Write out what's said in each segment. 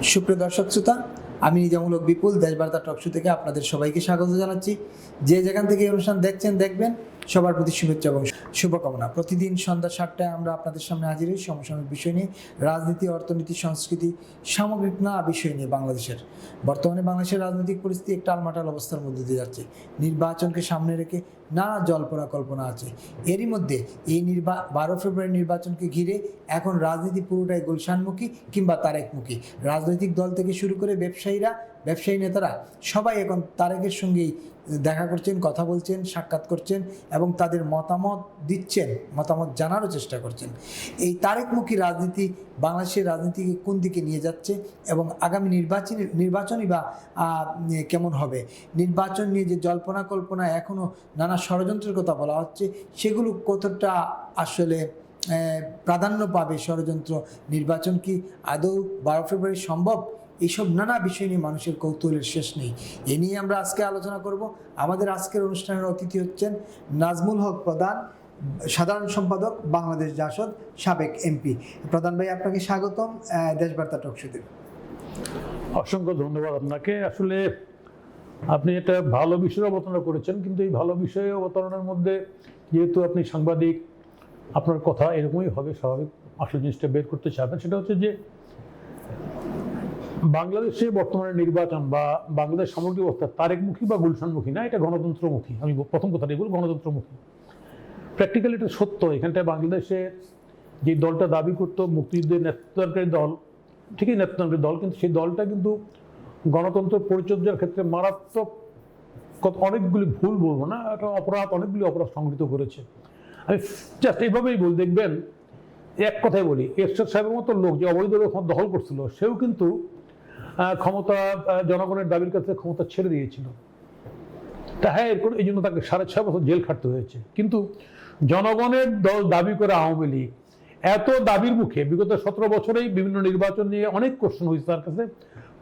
সুপ্রিয় দর্শক শ্রোতা, আমি নিজামূলক বিপুল দেশবার্তা টকশো থেকে আপনাদের সবাইকে স্বাগত জানাচ্ছি। যে যেখান থেকে এই অনুষ্ঠান দেখছেন দেখবেন, সবার প্রতি শুভেচ্ছা এবং শুভকামনা। প্রতিদিন সন্ধ্যা 7টায় আমরা আপনাদের সামনে হাজির হই সমসাময়িক বিষয় নিয়ে, রাজনীতি, অর্থনীতি, সংস্কৃতি, সামগ্রিক নানা বিষয় নিয়ে। বর্তমানে বাংলাদেশের রাজনৈতিক পরিস্থিতি একটা টালমাটাল অবস্থার মধ্যে দিয়ে যাচ্ছে। নির্বাচনকে সামনে রেখে নানা জল্পনা কল্পনা আছে। এরই মধ্যে এই 12 ফেব্রুয়ারি নির্বাচনকে ঘিরে এখন রাজনীতি পুরোটাই গুলশানমুখী কিংবা তারেকমুখী। রাজনৈতিক দল থেকে শুরু করে ব্যবসায়ী নেতারা সবাই এখন তারেকের সঙ্গেই দেখা করছেন, কথা বলছেন, সাক্ষাৎ করছেন এবং তাদের মতামত দিচ্ছেন, মতামত জানারও চেষ্টা করছেন। এই তারেকমুখী রাজনীতি বাংলাদেশের রাজনীতিকে কোন দিকে নিয়ে যাচ্ছে এবং আগামী নির্বাচনই বা কেমন হবে? নির্বাচন নিয়ে যে জল্পনা কল্পনা, এখনও নানা ষড়যন্ত্রের কথা বলা হচ্ছে, সেগুলো কতটা আসলে প্রাধান্য পাবে? ষড়যন্ত্র, নির্বাচন কি আদৌ 12 ফেব্রুয়ারি সম্ভব? এইসব নানা বিষয় নিয়ে মানুষের কৌতূহলের শেষ নেই। এ নিয়ে আমরা আজকে আলোচনা করব। আমাদের আজকের অনুষ্ঠানের অতিথি হচ্ছেন নাজমুল হক প্রধান, সাধারণ সম্পাদক, বাংলাদেশ জাসদ, সাবেক এমপি। প্রধান ভাই, আপনাকে স্বাগতম দেশবার্তা টকশোতে। অসংখ্য ধন্যবাদ আপনাকে। আসলে আপনি একটা ভালো বিষয় অবতারণা করেছেন, কিন্তু এই ভালো বিষয়ে অবতারণার মধ্যে যেহেতু আপনি সাংবাদিক, আপনার কথা এরকমই হবে স্বাভাবিক। আসল জিনিসটা বের করতে চাবেন, সেটা হচ্ছে যে বাংলাদেশে বর্তমানে নির্বাচন বা বাংলাদেশ সামগ্রিক অবস্থা তারেকমুখী বা গুলশানমুখী না, এটা গণতন্ত্রমুখী। আমি প্রথম কথাটাই বলি, গণতন্ত্রমুখী। প্র্যাকটিক্যালি এটা সত্য। এখানটায় বাংলাদেশে যে দলটা দাবি করতো মুক্তিযুদ্ধের নেতৃত্বকারী দল, ঠিকই নেতৃত্বকারী দল, কিন্তু সেই দলটা কিন্তু গণতন্ত্র পরিচর্যার ক্ষেত্রে মারাত্মক অনেকগুলি ভুল বলবো না, একটা অনেকগুলি অপরাধ সংঘটিত করেছে। আমি জাস্ট এইভাবেই দেখবেন, এক কথাই বলি, এরশাদ সাহেবের মতো লোক যে অবৈধভাবে ক্ষমতা দখল করছিল, সেও কিন্তু ক্ষমতা জনগণের দাবির কাছে ক্ষমতা ছেড়ে দিয়েছিল। তা হ্যাঁ, এই জন্য তাকে 6.5 বছর জেল খাটতে হয়েছে। কিন্তু জনগণের দল দাবি করে আওয়ামী লীগ এত দাবির মুখে বিগত 17 বছরেই বিভিন্ন নির্বাচন নিয়ে অনেক কোশ্চেন হয়েছে তার কাছে।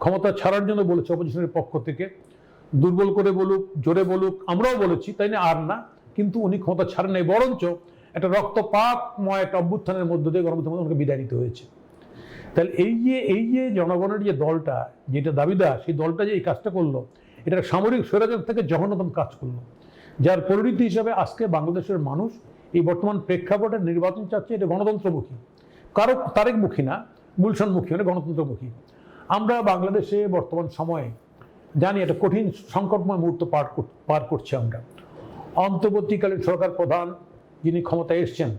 ক্ষমতা ছাড়ার জন্য বলেছে অপোজিশনের পক্ষ থেকে, দুর্বল করে বলুক, জোরে বলুক, আমরাও বলেছি, তাই না? আর না, কিন্তু উনি ক্ষমতা ছাড়েন নাই, বরঞ্চ একটা রক্তপাতময় একটা অভ্যুত্থানের মধ্য দিয়ে গণতন্ত্রের মধ্যে ওনাকে বিদায় নিতে হয়েছে। তাহলে এই যে জনগণের যে দলটা, যেটা দাবিদার, সেই দলটা যে এই কাজটা করলো, এটা সামরিক স্বৈরাচার থেকে জঘন্যতম কাজ করলো, যার পরিণতি হিসাবে আজকে বাংলাদেশের মানুষ এই বর্তমান প্রেক্ষাপটে নির্বাচন চাচ্ছে। এটা গণতন্ত্রমুখী, কারো তারেকমুখী না, গুলশানমুখী, মানে গণতন্ত্রমুখী। আমরা বাংলাদেশে বর্তমান সময়ে জানি একটা কঠিন সংকটময় মুহূর্ত পার করছি আমরা। অন্তর্বর্তীকালীন সরকার প্রধান যিনি ক্ষমতায় এসছেন,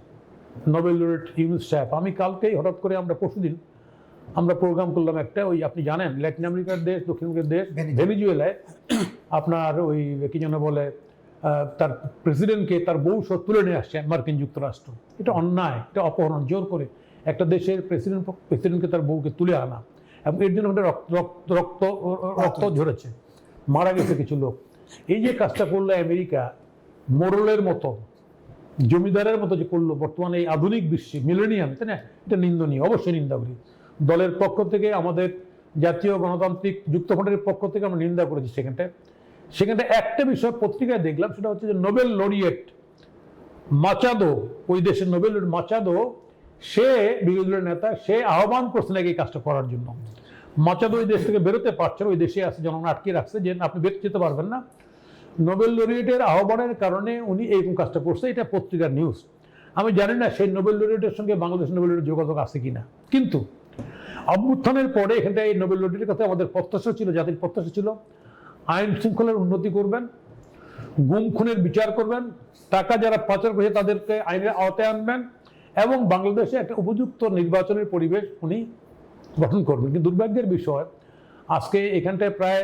নোবেল লরেট ইউনূস সাহেব, আমি কালকেই হঠাৎ করে পরশুদিন আমরা প্রোগ্রাম করলাম একটা, ওই আপনি জানেন ল্যাটিন আমেরিকার দেশ, দক্ষিণ আমেরিকার দেশ ভেনেজুয়েলায় আপনার ওই কি যেন বলে, তার প্রেসিডেন্টকে তার বউ সহ তুলে নিয়ে আসছে মার্কিন যুক্তরাষ্ট্র। এটা অন্যায়, এটা অপহরণ, জোর করে একটা দেশের প্রেসিডেন্টকে তার বউকে তুলে আনা, এবং এর জন্য রক্ত ঝরেছে, মারা গেছে কিছু লোক। এই যে কাজটা করলো আমেরিকা, মোরলের মতো, জমিদারের মতো যে করলো বর্তমানে এই আধুনিক বিশ্বে, মিলেনিয়াম, তাই না? এটা নিন্দনীয়, অবশ্যই নিন্দা করি। দলের পক্ষ থেকে, আমাদের জাতীয় গণতান্ত্রিক যুক্তফ্রন্টের পক্ষ থেকে আমরা নিন্দা করেছি। সেখানটা একটা বিষয় পত্রিকায় দেখলাম, সেটা হচ্ছে যে নোবেল লরিয়েট মাচাদো, ওই দেশের নোবেল লরিয়েট মাচাদো, সে বিরোধী দলের নেতা, সে আহ্বান করছে নাকি এই কাজটা করার জন্য। মাচাদো ওই দেশ থেকে বেরোতে পারছে না, ওই দেশে আছে, জনগণ আটকে রাখছে যে আপনি বেরোতে যেতে পারবেন না। নোবেল লরিয়েটের আহ্বানের কারণে উনি এইরকম কাজটা করছে, এটা পত্রিকার নিউজ। আমি জানি না সেই নোবেল লরিয়েটের সঙ্গে বাংলাদেশ নোবেল লরিয়েটের যোগাযোগ আছে কিনা, কিন্তু অভ্যুত্থানের পরে এখানটা এই নোবেল লরিয়েটের কথা আমাদের প্রত্যাশা ছিল, জাতির প্রত্যাশা ছিল আইন শৃঙ্খলার উন্নতি করবেন, গুম খুনের বিচার করবেন, টাকা যারা পাচার করেছে তাদেরকে আইনের আওতায় আনবেন, এবং বাংলাদেশে একটা উপযুক্ত নির্বাচনের পরিবেশ উনি গঠন করবেন। কিন্তু দুর্ভাগ্যের বিষয়, আজকে এখানটায় প্রায়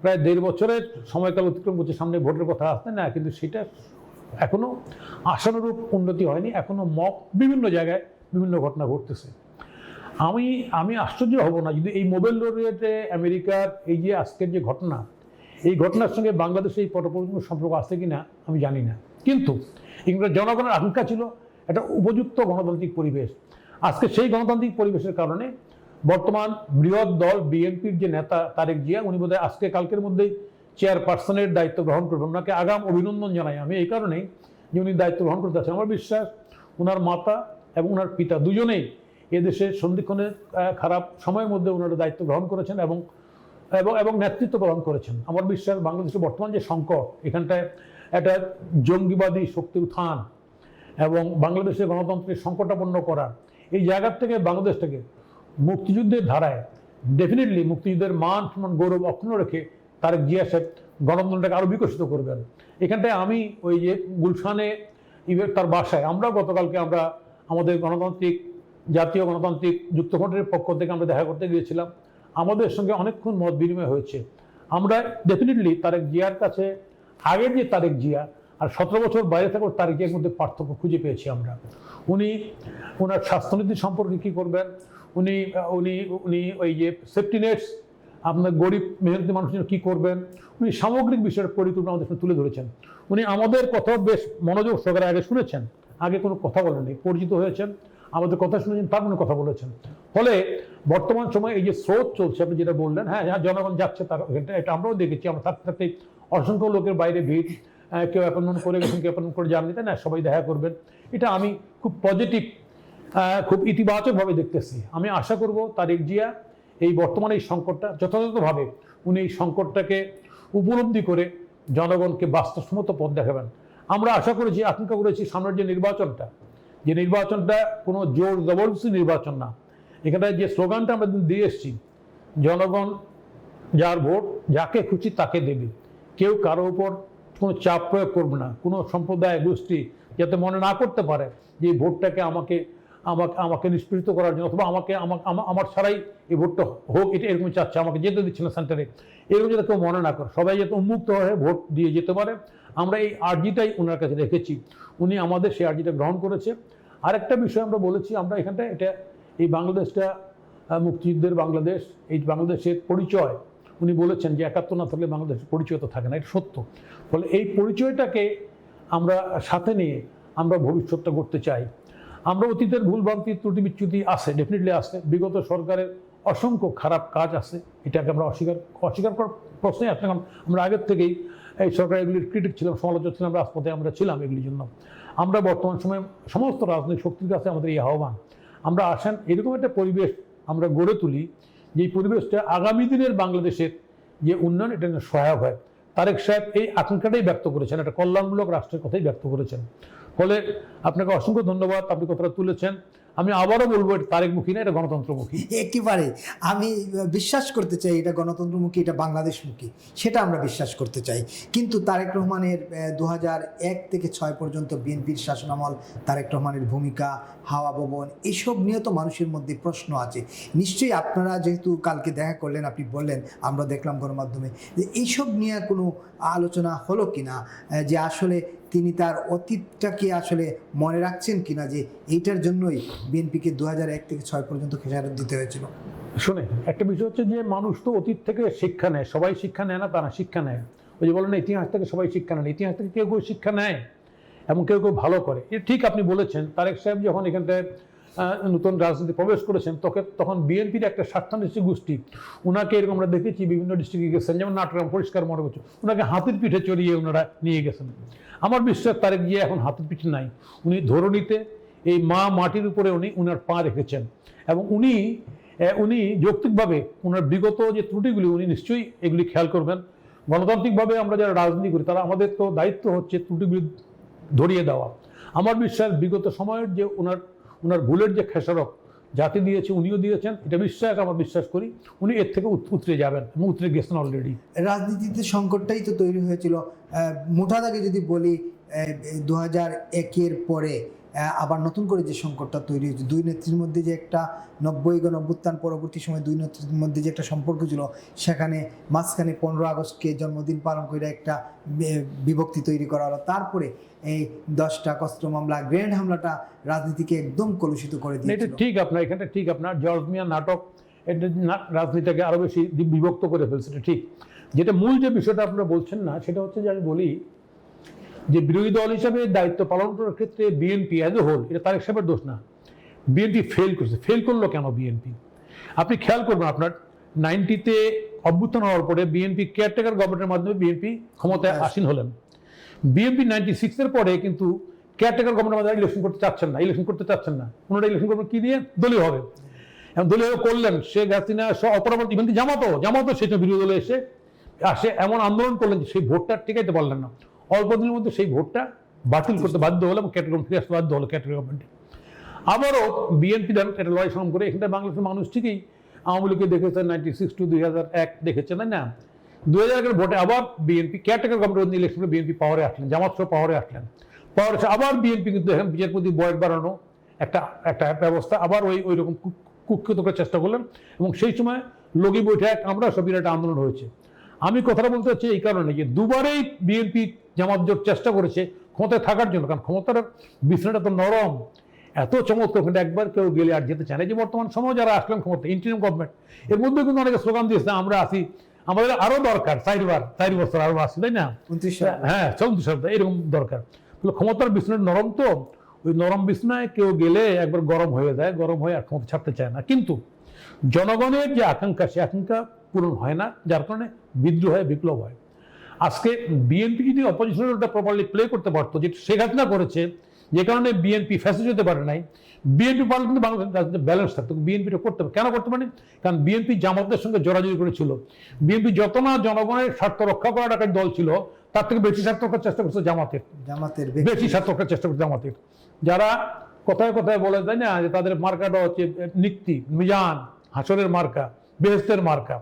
1.5 বছরের সময়কাল অতিক্রম করছে, সামনে ভোটের কথা আসছে না, কিন্তু সেটা এখনো আশানুরূপ উন্নতি হয়নি। এখনো বিভিন্ন জায়গায় বিভিন্ন ঘটনা ঘটতেছে। আমি আশ্চর্য হব না যদি এই নোবেল লরিয়েটে আমেরিকার এই যে আজকের যে ঘটনা, এই ঘটনার সঙ্গে বাংলাদেশে এই পটপরিবর্তন সম্পর্ক আছে কিনা আমি জানি না, কিন্তু এগুলো জনগণের আকাঙ্ক্ষা ছিল একটা উপযুক্ত গণতান্ত্রিক পরিবেশ। আজকে সেই গণতান্ত্রিক পরিবেশের কারণে বর্তমান বৃহৎ দল বিএনপির যে নেতা তারেক জিয়া, উনি বোধহয় আজকে কালকের মধ্যেই চেয়ারপারসনের দায়িত্ব গ্রহণ করবেন। ওনাকে আগাম অভিনন্দন জানাই আমি এই কারণেই যে উনি দায়িত্ব গ্রহণ করতে আছেন। আমার বিশ্বাস ওনার মাতা এবং ওনার পিতা দুজনেই এদেশের সন্ধিক্ষণের খারাপ সময়ের মধ্যে ওনারা দায়িত্ব গ্রহণ করেছেন এবং এবং এবং নেতৃত্ব প্রদান করেছেন। আমার বিশ্বাস বাংলাদেশের বর্তমান যে সংকট, এখানটায় একটা জঙ্গিবাদী শক্তির উত্থান এবং বাংলাদেশের গণতন্ত্রের সংকটাপন্ন করা, এই জায়গার থেকে বাংলাদেশটাকে মুক্তিযুদ্ধের ধারায় ডেফিনেটলি মুক্তিযুদ্ধের মান সম্মান গৌরব অক্ষুণ্ণ রেখে তারেক জিয়া সাহেব গণতন্ত্রটাকে আরও বিকশিত করবেন। এখানটায় আমি ওই যে গুলশানে তার বাসায় আমরা গতকালকে আমরা আমাদের গণতান্ত্রিক জাতীয় গণতান্ত্রিক যুক্তফ্রন্টের পক্ষ থেকে আমরা দেখা করতে গিয়েছিলাম। আমাদের সঙ্গে অনেকক্ষণ মত বিনিময় হয়েছে। আমরা ডেফিনেটলি তারেক জিয়ার কাছে আগের যে তারেক জিয়া আর 17 বছর বাইরে থাকার তারেক জিয়ার মধ্যে পার্থক্য খুঁজে পেয়েছি আমরা। ওনার স্বাস্থ্যনীতি সম্পর্কে কী করবেন, উনি উনি উনি ওই যে সেফটি নেটস আপনার গরিব মেহনতি মানুষের কী করবেন, উনি সামগ্রিক বিষয়ের পরিকল্পনা আমাদের সামনে তুলে ধরেছেন। উনি আমাদের কথাও বেশ মনোযোগ সহকারে আগে শুনেছেন, আগে কোনো কথা বলেননি, পরিচিত হয়েছেন, আমাদের কথা শুনেছেন, তার মানে কথা বলেছেন। ফলে বর্তমান সময়ে এই যে স্রোত চলছে, আপনি যেটা বললেন, হ্যাঁ জনগণ যাচ্ছে তার এটা আমরাও দেখেছি। আমরা থাকতে থাকতে অসংখ্য লোকের বাইরে ভিড়, কেউ অ্যাপয়েন্টমেন্ট করে গেছেন, কেউ অ্যাপয়েন্টমেন্ট করে যাননি, তাই না, সবাই দেখা করবেন। এটা আমি খুব পজিটিভ, খুব ইতিবাচকভাবে দেখতেছি। আমি আশা করব তারেক জিয়া এই বর্তমানে এই সংকটটা যথাযথভাবে উনি এই সংকটটাকে উপলব্ধি করে জনগণকে বাস্তবসম্মত পথ দেখাবেন। আমরা আশা করেছি, আশঙ্কা করেছি সামনের যে নির্বাচনটা কোনো জোর জবরদস্তি নির্বাচন না। এখানে যে স্লোগানটা আমরা দিয়ে এসেছি, জনগণ যার ভোট যাকে খুশি তাকে দেবে, কেউ কারো উপর কোনো চাপ প্রয়োগ করবে না, কোনো সম্প্রদায় গোষ্ঠী যাতে মনে না করতে পারে যে এই ভোটটাকে আমাকে নিষ্পেষিত করার জন্য, অথবা আমার ছাড়াই এই ভোটটা হোক, এটা এরকম চাচ্ছে, আমাকে যেতে দিচ্ছে না সেন্টারে, এরকম যাতে কেউ মনে না করে, সবাই যাতে উন্মুক্ত হয়ে ভোট দিয়ে যেতে পারে। আমরা এই আর্জিটাই ওনার কাছে রেখেছি, উনি আমাদের সেই আর্জিটা গ্রহণ করেছে। আরেকটা বিষয় আমরা বলেছি, আমরা এখানটায় এই বাংলাদেশটা মুক্তিযুদ্ধের বাংলাদেশ, এই বাংলাদেশের পরিচয় উনি বলেছেন যে 71 না থাকলে বাংলাদেশের পরিচয় তো থাকে না, এটা সত্য। ফলে এই পরিচয়টাকে আমরা সাথে নিয়ে আমরা ভবিষ্যৎটা করতে চাই। আমরা অতীতের ভুলভ্রান্তি ত্রুটি বিচ্যুতি আছে, ডেফিনেটলি আছে, বিগত সরকারের অসংখ্য খারাপ কাজ আছে, এটাকে আমরা অস্বীকার করার প্রশ্নই আসলে আমরা আগের থেকেই এই সরকার এগুলির ক্রিটিক ছিলাম, সমালোচক ছিলাম, রাজপথে আমরা ছিলাম এগুলির জন্য। আমরা বর্তমান সময়ে সমস্ত রাজনৈতিক শক্তির কাছে আমাদের এই আহ্বান, আমরা আসেন এরকম একটা পরিবেশ আমরা গড়ে তুলি, যে পরিবেশটা আগামী দিনের বাংলাদেশের যে উন্নয়ন, এটা সহায়ক হয়। তারেক সাহেব এই আকাঙ্ক্ষাটাই ব্যক্ত করেছেন, একটা কল্যাণমূলক রাষ্ট্রের কথাই ব্যক্ত করেছেন। ফলে আপনাকে অসংখ্য ধন্যবাদ, আপনি কথাটা তুলেছেন। আমি আবারও বলবো, এটা তারেকমুখী না, এটা গণতন্ত্রমুখী। একেবারে আমি বিশ্বাস করতে চাই এটা গণতন্ত্রমুখী, এটা বাংলাদেশমুখী, সেটা আমরা বিশ্বাস করতে চাই। কিন্তু তারেক রহমানের 2001 থেকে 6 পর্যন্ত বিএনপির শাসনামল, তারেক রহমানের ভূমিকা, হাওয়া ভবন, এসব নিয়ে তো মানুষের মধ্যে প্রশ্ন আছে। নিশ্চয়ই আপনারা যেহেতু কালকে দেখা করলেন, আপনি বললেন, আমরা দেখলাম গণমাধ্যমে, যে এইসব নিয়ে কোনো আলোচনা হলো কিনা, যে আসলে তিনি তার অতীতটাকে আসলে মনে রাখছেন কিনা, যে এইটার জন্যই বিএনপিকে 2001 থেকে 6 পর্যন্ত খেসারত দিতে হয়েছিল। শুনে একটা বিষয় হচ্ছে যে মানুষ তো অতীত থেকে শিক্ষা নেয়, সবাই শিক্ষা নেয় না, তারা শিক্ষা নেয়। ওই যে বলেন ইতিহাস থেকে সবাই শিক্ষা নেয়, ইতিহাস থেকে কেউ কেউ শিক্ষা নেয় এবং কেউ কেউ ভালো করে। এটা ঠিক আপনি বলেছেন। তারেক সাহেব যখন এখানটায় নতুন রাজনীতি প্রবেশ করেছেন, তখন বিএনপির একটা স্বার্থান্বেষী গোষ্ঠী ওনাকে, এরকম আমরা দেখেছি বিভিন্ন ডিস্ট্রিক্টে গেছেন, যেমন নাটগ্রাম পরিষ্কার মনে করছে, ওনাকে হাতির পিঠে চড়িয়ে ওনারা নিয়ে গেছেন। আমার বিশ্বাস তারেক জিয়া এখন হাতির পিঠে নাই, উনি ধরণীতে এই মাটির উপরে উনার পা রেখেছেন এবং উনি যৌক্তিকভাবে ওনার বিগত যে ত্রুটিগুলি উনি নিশ্চয়ই এগুলি খেয়াল করবেন। গণতান্ত্রিকভাবে আমরা যারা রাজনীতি করি, তারা আমাদের তো দায়িত্ব হচ্ছে ত্রুটিগুলি ধরিয়ে দেওয়া। আমার বিশ্বাস বিগত সময়ের যে ওনার ভুলের যে খেসারত জাতি দিয়েছে, উনিও দিয়েছেন, এটা আমার বিশ্বাস করি উনি এর থেকে উতরে যাবেন এবং উতরে গেছেন অলরেডি। রাজনীতিতে সংকটটাই তো তৈরি হয়েছিল, মোটা দাগে যদি বলি 2001-এর পরে আবার নতুন করে যে সংকটটা তৈরি হয়েছে, দুই নেত্রীর মধ্যে যে একটা 90 গণঅভ্যুত্থান পরবর্তী সময় দুই নেত্রীর মধ্যে যে একটা সম্পর্ক ছিল, সেখানে মাঝখানে 15 আগস্টকে জন্মদিন পালন করে একটা বিভক্তি তৈরি করা হলো। তারপরে এই 10টা অস্ত্র মামলা, গ্র্যান্ড হামলাটা রাজনীতিকে একদম কলুষিত করে দিয়েছিল। এটা ঠিক আপনার, এখানটা ঠিক আপনার জর্জ মিয়া নাটক এটা রাজনীতিটাকে আরও বেশি বিভক্ত করে ফেলছে, এটা ঠিক। যেটা মূল যে বিষয়টা আপনারা বলছেন না, সেটা হচ্ছে যে আমি বলি যে বিরোধী দল হিসাবে দায়িত্ব পালন করার ক্ষেত্রে বিএনপি অ্যাজ এ হোল, এটা তারেক সাহেবের দোষ না, বিএনপি ফেল করেছে। ফেল করলো কেন বিএনপি? আপনি খেয়াল করবেন, আপনার 90-তে অভ্যুত্থান হওয়ার পরে বিএনপি কেয়ারটেকার গভর্নমেন্টের মাধ্যমে বিএনপি ক্ষমতায় আসীন হলেন। বিএনপি 96-এর পরে কিন্তু কেয়ারটেকার গভর্নমেন্ট আমাদের ইলেকশন করতে চাচ্ছেন না। ওনারা ইলেকশন করবেন কি দিয়ে? দলীয় হবে। এবং দলীয় করলেন, শেখ হাসিনা অপরাধ ইভেন জামাতও সেটা বিরোধী দলে আসে এমন আন্দোলন করলেন যে সেই ভোটটা টিকাইতে পারলেন না। অল্প দিনের মধ্যে সেই ভোটটা বাতিল করতে বাধ্য হলো এবং ক্যাটেগরি ফিরে আসতে বাধ্য হলো ক্যাটেগরি গভর্নমেন্টে। আবারও বিএনপি একটা লড়াই সংগ্রাম করে এখানটা বাংলাদেশের মানুষ ঠিকই আওয়ামী লীগকে দেখেছে 96 to 2001 দেখেছে, তাই না? 2001 ভোটে আবার বিএনপি ক্যাটেগরি গভর্নমেন্ট ইলেকশনে বিএনপি পাওয়ারে আসলেন, জামাত সহ পাওয়ারে আসলেন। পাওয়ারে এসে আবার বিএনপি কিন্তু এখন বিচারপতি বয়স বাড়ানো একটা ব্যবস্থা আবার ওই রকম কুক্ষিত করার চেষ্টা করলেন এবং সেই সময় লগি বৈঠক আমরা সব একটা আন্দোলন হয়েছে। আমি কথাটা বলতে চাচ্ছি এই কারণে যে দুবারেই বিএনপি জামাত জোট চেষ্টা করেছে ক্ষমতায় থাকার জন্য, কারণ ক্ষমতার বিছানাটা তো নরম, এত চমৎকার, কিন্তু একবার কেউ গেলে আর যেতে চায় না। যে বর্তমান সময় যারা আসলেন ক্ষমতা ইন্টারিম গভর্নমেন্ট, এর মধ্যে কিন্তু অনেকে স্লোগান দিয়েছে আমরা আসি, আমাদের আরো দরকার 4 বছর আরো আসি, তাই না? 34 সপ্তাহ এরকম দরকার। ক্ষমতার বিছানাটা নরম, তো ওই নরম বিছানায় কেউ গেলে একবার গরম হয়ে যায়, গরম হয়ে আর ক্ষমতা ছাড়তে চায় না। কিন্তু জনগণের যে আকাঙ্ক্ষা, সে আকাঙ্ক্ষা পূরণ হয় না, যার কারণে বিদ্রোহ হয়, বিপ্লব হয়। আজকে বিএনপি যদি অপোজিশনের রোলটা প্রপারলি প্লে করতে পারতো, যেটা শেখ হাসিনা করেছে, যে কারণে বিএনপি ফ্যাসিস্ট হতে পারে নাই, বিএনপি পারলে কিন্তু বাংলাদেশের রাজনীতি ব্যালেন্স থাকতো। বিএনপিটা করতে পারে, কেন করতে পারে? কারণ বিএনপি জামাতের সঙ্গে জোরাজুরি করেছিল। বিএনপি যত না জনগণের স্বার্থ রক্ষা করার একটা দল ছিল, তার থেকে বেশি স্বার্থ রক্ষার চেষ্টা করছে জামাতের বেশি স্বার্থ রক্ষার চেষ্টা করছে জামাতের। যারা কথায় কথায় বলে, তাই না, যে তাদের মার্কাটা হচ্ছে নিক্তি, মিজান, হাসরের মার্কা, বেহেস্তের মার্কা।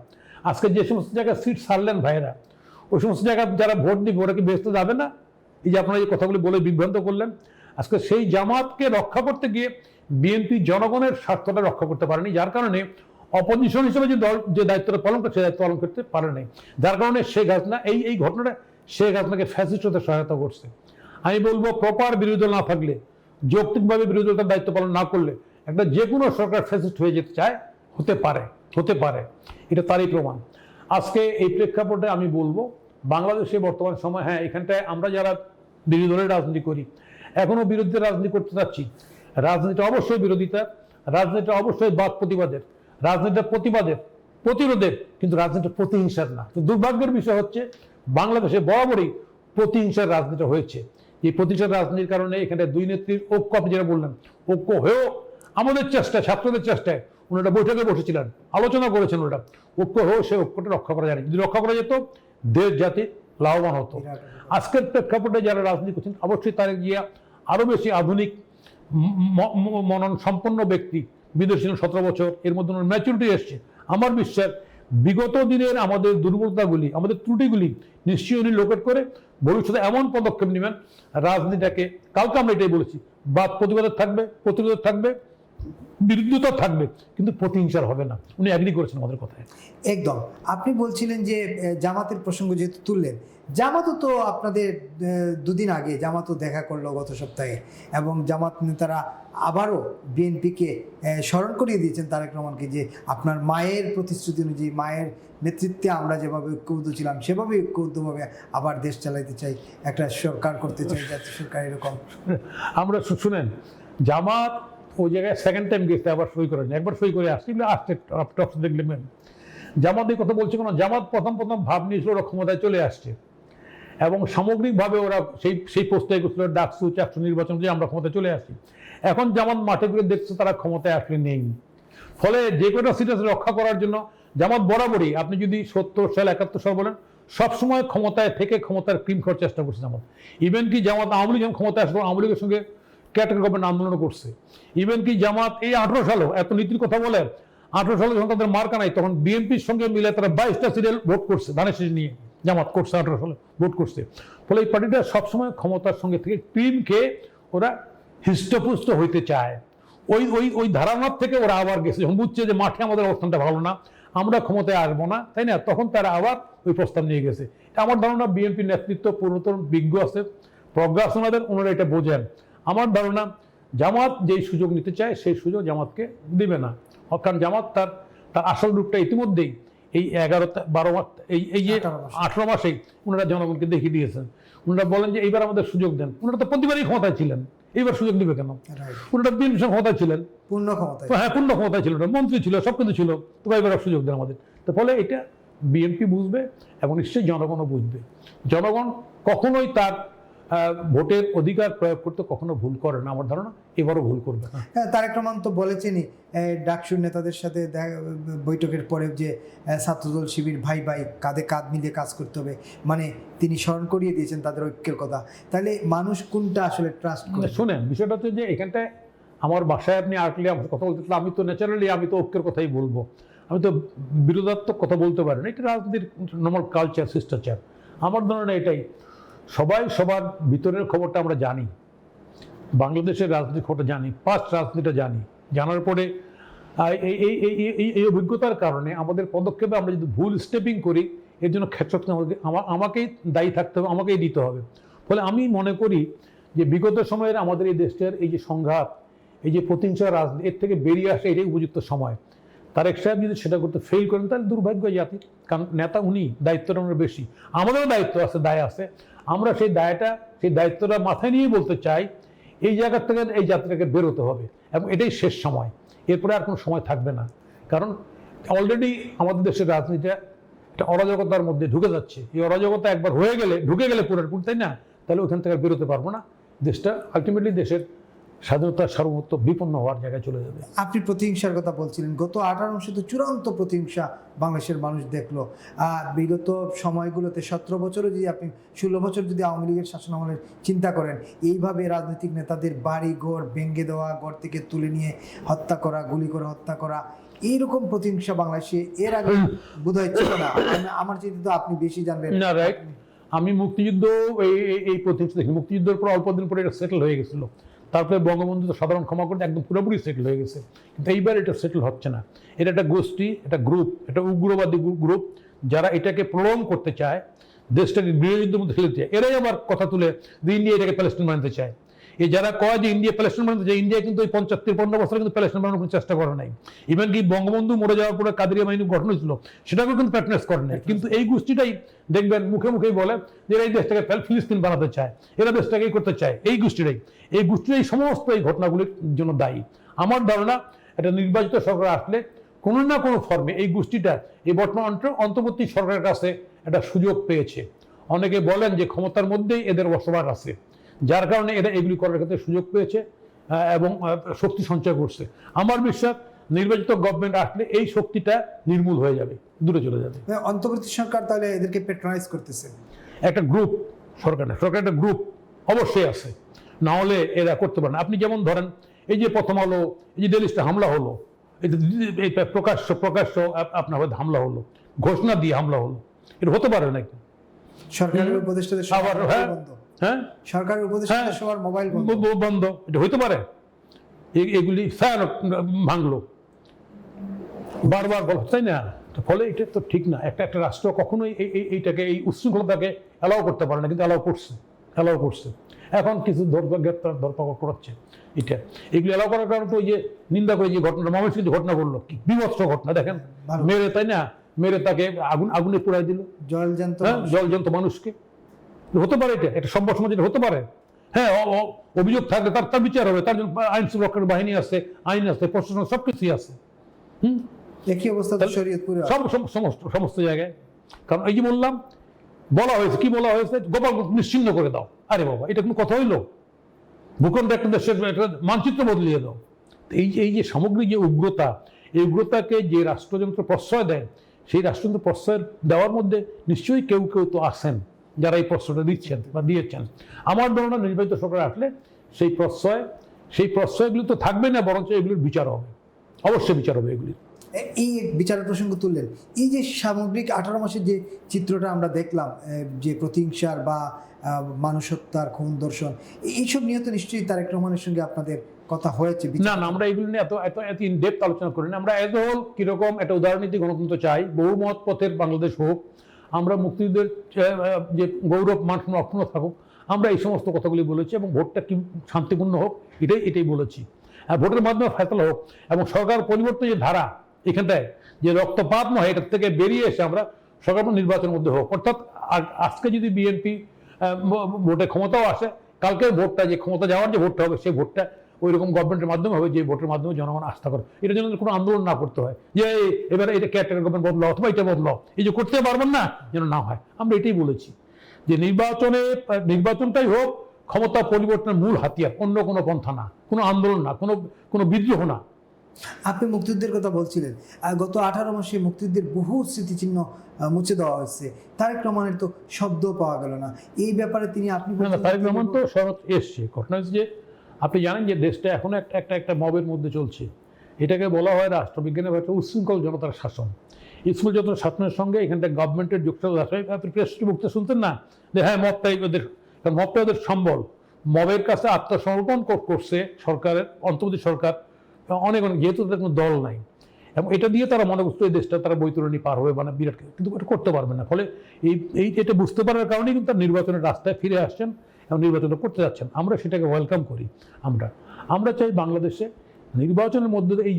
আজকে যে সমস্ত জায়গায় সিট ছাড়লেন ভাইয়েরা, ওই সমস্ত জায়গায় যারা ভোট দিবে ওরা কি বেহেস্তে যাবে না? এই যে আপনারা এই কথাগুলি বলে বিভ্রান্ত করলেন, আজকে সেই জামাতকে রক্ষা করতে গিয়ে বিএনপি জনগণের স্বার্থটা রক্ষা করতে পারেনি, যার কারণে অপোজিশন হিসেবে যে দল যে দায়িত্বটা পালন করছে, দায়িত্ব পালন করতে পারেনি। যার কারণে শেখ হাসিনা এই ঘটনাটা শেখ হাসিনাকে ফ্যাসিস্ট হতে সহায়তা করছে। আমি বলবো প্রপার বিরোধী দল না থাকলে, যৌক্তিকভাবে বিরোধী দলটার দায়িত্ব পালন না করলে একটা যে কোনো সরকার ফ্যাসিস্ট হয়ে যেতে চায়, হতে পারে, এটা তারই প্রমাণ। আজকে এই প্রেক্ষাপটে আমি বলবো বাংলাদেশে বর্তমান সময়, হ্যাঁ, এখানটায় আমরা যারা বিরোধী দলের রাজনীতি করি, এখনো বিরোধীদের রাজনীতি করতে চাচ্ছি। রাজনীতি অবশ্যই বিরোধিতা, রাজনীতি অবশ্যই বাদ প্রতিবাদের, রাজনীতির প্রতিরোধের, কিন্তু রাজনীতি প্রতিহিংসার না। তো দুর্ভাগ্যের বিষয় হচ্ছে বাংলাদেশে বরাবরই প্রতিহিংসার রাজনীতি হয়েছে। এই প্রতিহিংসার রাজনীতির কারণে এখানে দুই নেত্রীর ঐক্য, আপনি যেটা বললেন, ঐক্য হয়েও আমাদের চেষ্টায়, ছাত্রদের চেষ্টায় ওনারা বৈঠকে বসেছিলেন, আলোচনা করেছেন, ওনারা ঐক্য হয়েও সেই ঐক্যটা রক্ষা করা যায়নি। যদি রক্ষা করা যেত, দেশ জাতি লাভবান হতো। আজকের প্রেক্ষাপটে যারা রাজনীতি করছেন, অবশ্যই তারা গিয়া আরো বেশি আধুনিক মনন সম্পন্ন ব্যক্তি, বিদেশী 17 বছর, এর মধ্যে ম্যাচুরিটি এসছে। আমার বিশ্বাস বিগত দিনের আমাদের দুর্বলতাগুলি, আমাদের ত্রুটিগুলি নিশ্চয়ই উনি লোকেট করে ভবিষ্যতে এমন পদক্ষেপ নেবেন, রাজনীতিটাকে, কালকে আমরা এটাই বলেছি, বাদ প্রতিবাদ থাকবে, প্রতিরোধ থাকবে, বিরোধিতা থাকবে, কিন্তু প্রতিহিংসার হবে না। উনি এগ্রি করেছেন আমাদের কথায়। একদম। আপনি বলছিলেন যে জামাতের প্রসঙ্গ যেহেতু তুললেন, জামাতও তো আপনাদের দুদিন আগে জামাতও দেখা করলো গত সপ্তাহে, এবং জামাত নেতারা আবারও বিএনপিকে স্মরণ করিয়ে দিয়েছেন তারেক রহমানকে, যে আপনার মায়ের প্রতিশ্রুতি অনুযায়ী, মায়ের নেতৃত্বে আমরা যেভাবে ঐক্যবদ্ধ ছিলাম সেভাবে ঐক্যবদ্ধভাবে আবার দেশ চালাইতে চাই, একটা সরকার করতে চাই, জাতীয় সরকার, এরকম। আমরা শুনেন, জামাত ওই জায়গায় সেকেন্ড টাইম গেছে, আবার সই করেন, একবার সই করে আসছে, দেখলেন জামাত এই কথা বলছে কেন? জামাত প্রথম ভাব নিয়েছিল ওরা ক্ষমতায় চলে আসছে, এবং সামগ্রিকভাবে ওরা সেই প্রস্তাব করছিল ডাকসু চাকসু নির্বাচন দিয়ে আমরা ক্ষমতায় চলে আসছি। এখন জামাত মাঠে ঘুরে দেখছে তারা ক্ষমতায় আসলে নেই, ফলে যে কোনো সিটাস রক্ষা করার জন্য জামাত বরাবরই, আপনি যদি 70 সাল 71 সাল বলেন, সবসময় ক্ষমতায় থেকে ক্ষমতার ক্রিম খাওয়ার চেষ্টা করছে জামাত। ইভেন কি জামাত আওয়ামী লীগ যখন ক্ষমতায় আসলো, আওয়ামী লীগের সঙ্গে ক্যাটাগরি গভর্নমেন্ট আন্দোলন করছে। ইভেন কি জামাত এই 18 সালেও, এত নীতির কথা বলে, 18 সালে যখন তাদের মার্কা নাই, তখন বিএনপির সঙ্গে মিলে তারা 22টা সিরিয়াল ভোট করছে, ধানের শীষ নিয়ে জামাত করছে, 18 সালে ভোট করছে। ফলে এই পার্টিটা সবসময় ক্ষমতার সঙ্গে থেকে ক্রিম খেয়ে ওরা হৃষ্টপুষ্ট হইতে চায়। ওই ধারণার থেকে ওরা আবার গেছে, যখন বুঝছে যে মাঠে আমাদের অবস্থানটা ভালো না, আমরা ক্ষমতায় আসবো না, তাই না, তখন তারা আবার ওই প্রস্তাব নিয়ে গেছে। আমার ধারণা বিএনপি নেতৃত্ব পুরাতন বিজ্ঞ আছে, প্রজ্ঞা আছে ওনারা এটা বোঝেন। আমার ধারণা জামাত যেই সুযোগ নিতে চায় সেই সুযোগ জামাতকে দিবে না, কারণ জামাত তার আসল রূপটা ইতিমধ্যেই এই 11-12 মাস, এই যে 18 মাসেই ওনারা জনগণকে দেখিয়ে দিয়েছেন। ওনারা বলেন যে এইবার আমাদের সুযোগ দেন। ওনারা তো প্রতিবারই ক্ষমতায় ছিলেন, এইবার সুযোগ দিবে কেন? ওনারা বিএনপি ক্ষমতায় ছিলেন, পূর্ণ ক্ষমতায় ছিল, মন্ত্রী ছিল, সবকিছু ছিল, তো এবার সুযোগ দেন আমাদের। তো ফলে এটা বিএনপি বুঝবে এবং নিশ্চয়ই জনগণও বুঝবে। জনগণ কখনোই তার ভোটের অধিকার প্রয়োগ করতে কখনো ভুল করে না, আমার ধারণা এবারও ভুল করবে না। হ্যাঁ, তারেক রহমান তো বলেছেনই ডাকসুর নেতাদের সাথে বৈঠকের পরে যে ছাত্রদল শিবির ভাই ভাই কাঁধে কাঁধ মিলিয়ে কাজ করতে হবে, মানে তিনি স্মরণ করিয়ে দিয়েছেন তাদের ঐক্যের কথা। তাহলে মানুষ কোনটা আসলে ট্রাস্ট করে? শোনেন, বিষয়টা হচ্ছে যে এখানটায় আমার বাসায় আপনি আসলে আমার কথা বলতে, আমি তো ন্যাচারালি আমি তো ঐক্যের কথাই বলবো, আমি তো বিরোধাত্মক কথা বলতে পারি না। এটা রাজনীতির নর্মাল কালচার, শিষ্টাচার। আমার ধারণা এটাই, সবাই সবার ভিতরের খবরটা আমরা জানি, বাংলাদেশের রাজনীতির খবরটা জানি, পাস্ট রাজনীতিটা জানি। জানার পরে এই অভিজ্ঞতার কারণে আমাদের পদক্ষেপে আমরা যদি ভুল স্টেপিং করি, এর জন্য ক্ষেত্র আমাকেই দায়ী থাকতে হবে, আমাকেই দিতে হবে। ফলে আমি মনে করি যে বিগত সময়ের আমাদের এই দেশটার এই যে সংঘাত, এই যে প্রতিহিংসা রাজনীতি, এর থেকে বেরিয়ে আসে এটাই উপযুক্ত সময়। তারেক সাহেব যদি সেটা করতে ফেল করেন তাহলে দুর্ভাগ্য জাতি, কারণ নেতা উনি, দায়িত্বটা আমরা বেশি, আমাদেরও দায়িত্ব আছে, দায় আছে। আমরা সেই দায়িত্বটা মাথায় নিয়ে বলতে চাই, এই জায়গা থেকে এই যাত্রাকে বেরোতে হবে এবং এটাই শেষ সময়, এরপরে আর কোনো সময় থাকবে না। কারণ অলরেডি আমাদের দেশের রাজনীতিটা একটা অরাজকতার মধ্যে ঢুকে যাচ্ছে। এই অরাজকতা একবার ঢুকে গেলে পুরোপুরি, তাই না, তাহলে ওখান থেকে বেরোতে পারবো না। দেশটা আলটিমেটলি দেশের স্বাধীনতার সার্বভৌমত্ব বিপন্ন হওয়ার জায়গায় চলে যাবে। আপনি প্রতিহিংসার কথা বলছিলেন, গত 18 মাসে তো চূড়ান্ত প্রতিহিংসা বাংলাদেশের মানুষ দেখলো। বিগত সময়গুলোতে 17 বছরও যদি আপনি 16 বছর যদি আওয়ামী লীগের শাসন আমলের চিন্তা করেন, এইভাবে রাজনৈতিক নেতাদের বাড়ি ঘর ভেঙে দেওয়া, ঘর থেকে তুলে নিয়ে হত্যা করা, গুলি করে হত্যা করা, এইরকম প্রতিহিংসা বাংলাদেশে এর আগে বোধহয় ছিল না। আমার চিন্তা তো আপনি বেশি জানবেন না, রাইট। আমি মুক্তিযুদ্ধ এই প্রতিহিংসা দেখি, মুক্তিযুদ্ধের পর অল্প দিন পরে এটা সেটেল হয়ে গেছিল। তারপরে বঙ্গবন্ধু তো সাধারণ ক্ষমা করতে একদম পুরোপুরি সেটেল হয়ে গেছে, কিন্তু এইবার এটা সেটেল হচ্ছে না। এটা একটা গোষ্ঠী, একটা গ্রুপ, একটা উগ্রবাদী গ্রুপ, যারা এটাকে প্রলং করতে চায়, দেশটাকে গৃহযুদ্ধের মধ্যে ফেলতে চায়। এরাই আবার কথা তুলে যে ইন্ডিয়া এটাকে প্যালেস্টাইন বানাতে চায়। এই যারা কয় যে ইন্ডিয়া প্যালেস্টাইন বানাতে চায়, ইন্ডিয়া কিন্তু ওই 75-50 বছরে কিন্তু প্যালেস্টাইন বানানোর কোনো চেষ্টা করে নাই। ইভেন কি বঙ্গবন্ধু মরে যাওয়ার পরে কাদেরিয়া বাহিনী গঠন হয়েছিল, সেটাকেও কিন্তু প্যাট্রনাইজ করে নাই। কিন্তু এই গোষ্ঠীটাই দেখবেন মুখে মুখেই বলে যে এই দেশটাকে ফিলিস্তিন বানাতে চায়, এরা দেশটাকেই করতে চায়। এই গোষ্ঠীটাই সমস্ত এই ঘটনাগুলির জন্য দায়ী। আমার ধারণা একটা নির্বাচিত সরকার আসলে কোনো না কোনো ফর্মে এই গোষ্ঠীটা এই বর্তমান অন্তর্বর্তী সরকারের কাছে একটা সুযোগ পেয়েছে। অনেকে বলেন যে ক্ষমতার মধ্যেই এদের বসবাস আছে, যার কারণে এরা এগুলি করার ক্ষেত্রে সুযোগ পেয়েছে এবং শক্তি সঞ্চয় করছে। আমার বিশ্বাস নির্বাচিত গভর্নমেন্ট আসলে এই শক্তিটা নির্মূল হয়ে যাবে, দূরে চলে যাবে। অন্তর্বর্তী সরকার তাহলে এদেরকে প্যাট্রনাইজ করতেছে। একটা গ্রুপ, সরকার একটা গ্রুপ অবশ্যই আছে, না হলে এরা করতে পারে না। আপনি যেমন ধরেন এই যে প্রথম আলো, এই যে ডেলি স্টার হামলা হলো, এই প্রকাশ্য আপনার হামলা হলো, ঘোষণা দিয়ে হামলা হলো, এটা হতে পারে নাকি? সরকারের উপদেষ্টাদের আবার হ্যাঁ, সরকারের উপদেষ্টাদের সবার মোবাইল বন্ধ, এটা হইতে পারে? এগুলি স্যার ভাঙলো বারবার বলা, তাই না? ফলে এটা তো ঠিক না। একটা রাষ্ট্র কখনোই এইটাকে, এই উচ্ছৃঙ্খলতাকে অ্যালাউ করতে পারে না, কিন্তু অ্যালাউ করছে। এখন কিছু ধরপাকড় করাচ্ছে, এগুলি অ্যালাউ করার কারণে তো ওই যে নিন্দা করে যে ঘটনা, মানুষকে যে ঘটনা করলো, কি বিভৎস ঘটনা দেখেন, মেরে, তাই না, মেরে তাকে আগুনে পোড়াই দিল, জলজন্ত মানুষকে। হতে পারে এটা সভ্য সমাজ, এটা হতে পারে। হ্যাঁ, অভিযোগ থাকলে তার বিচার হবে, তার জন্য আইন সুরক্ষার বাহিনী আছে, আইন আছে, প্রশাসন, সবকিছুই আছে। একই অবস্থা শরীয়তপুরে সমস্ত জায়গায়। কারণ এই যে বলা হয়েছে, কি বলা হয়েছে, গোপাল নিশ্চিহ্ন করে দাও। আরে বাবা, এটা কোনো কথা হইলো? ভূখণ্ড একটা দেশের একটা মানচিত্র বদলিয়ে দাও। এই যে সামগ্রিক যে উগ্রতা, এই উগ্রতাকে যে রাষ্ট্রযন্ত্র প্রশ্রয় দেয়, সেই রাষ্ট্রযন্ত্র প্রশ্রয় দেওয়ার মধ্যে নিশ্চয়ই কেউ তো আছেন যারা এই প্রশ্রয়টা দিচ্ছেন বা দিয়েছেন। আমার ধারণা নির্বাচিত সরকার আসলে সেই প্রশ্রয়গুলি তো থাকবে না, বরঞ্চ এগুলির বিচার হবে, অবশ্যই বিচার হবে এগুলি। এই বিচারের প্রসঙ্গ তুললেন, এই যে সামগ্রিক 18 মাসের যে চিত্রটা আমরা দেখলাম, যে প্রতিহিংসার বা মানুষ হত্যার, খুন, ধর্ষণ, এইসব নিয়ে তো নিশ্চয়ই তারেক রহমানের সঙ্গে আপনাদের কথা হয়েছে? না, আমরা এগুলো নিয়ে এত ইন ডেপথ আলোচনা করি না। আমরা এজ এ হোল কিরকম একটা উদারনীতি গণতন্ত্র চাই, বহুমত পথের বাংলাদেশ হোক, আমরা মুক্তিযুদ্ধের যে গৌরব মান অক্ষুণ্ণ থাকুক, আমরা এই সমস্ত কথাগুলি বলেছি এবং ভোটটা কি শান্তিপূর্ণ হোক, এটাই বলেছি। ভোটের মাধ্যমে ফেসলা হোক এবং সরকার পরিবর্তন যে ধারা, এখানটায় যে রক্তপাত নয়, এটার থেকে বেরিয়ে এসে আমরা সরকার নির্বাচনের মধ্যে হোক। অর্থাৎ আজকে যদি বিএনপি ভোটে ক্ষমতাও আসে, কালকের ভোটটা, যে ক্ষমতা যাওয়ার যে ভোটটা হবে, সেই ভোটটা ওই রকম গভর্নমেন্টের মাধ্যমে হবে, যে ভোটের মাধ্যমে জনগণ আস্থা করে। এটার জন্য কোনো আন্দোলন না করতে হয় যে এবারে এটা কেয়ারটেকার গভর্নমেন্ট বদলাও অথবা এটা বদলাও, এই যে করতে পারবেন না, যেন না হয়। আমরা এটাই বলেছি। যে নির্বাচনটাই হোক ক্ষমতা পরিবর্তনের মূল হাতিয়ার, অন্য কোনো পন্থা না, কোনো আন্দোলন না, কোনো বিদ্রোহ না। আপনি মুক্তিযুদ্ধের কথা বলছিলেন, গত 18 মাসে মুক্তিযুদ্ধের বহু স্মৃতিচিহ্ন মুছে দেওয়া হয়েছে, তারেক রহমানের তো শব্দ পাওয়া গেল না এই ব্যাপারে আপনি তারেক রহমান তো শরৎ এসছে। ঘটনা হচ্ছে যে আপনি জানেন যে দেশটা এখনো একটা মবের মধ্যে চলছে। এটাকে বলা হয় রাষ্ট্রবিজ্ঞানের একটা উচ্ছৃঙ্খল জনতার শাসন। স্কুল জনতার শাসনের সঙ্গে এখানটা গভর্নমেন্টের যুক্ত আছে। আপনি প্রেস বক্তব্য শুনতেন না যে হ্যাঁ মবটাই ওদের, কারণ মবটা ওদের সম্বল, মবের কাছে আত্মসমর্পণ করছে সরকারের, অন্তর্বর্তী সরকার অনেক যেহেতু তাদের কোনো দল নাই, এবং এটা দিয়ে তারা মনে করছে এই দেশটা তারা বৈতরণী পার হবে, মানে বিরাট, কিন্তু এটা করতে পারবে না। ফলে এটা বুঝতে পারার কারণেই কিন্তু তার নির্বাচনের রাস্তায় ফিরে আসছেন এবং নির্বাচন করতে যাচ্ছেন। আমরা সেটাকে ওয়েলকাম করি। আমরা চাই বাংলাদেশে নির্বাচনের মধ্যে এই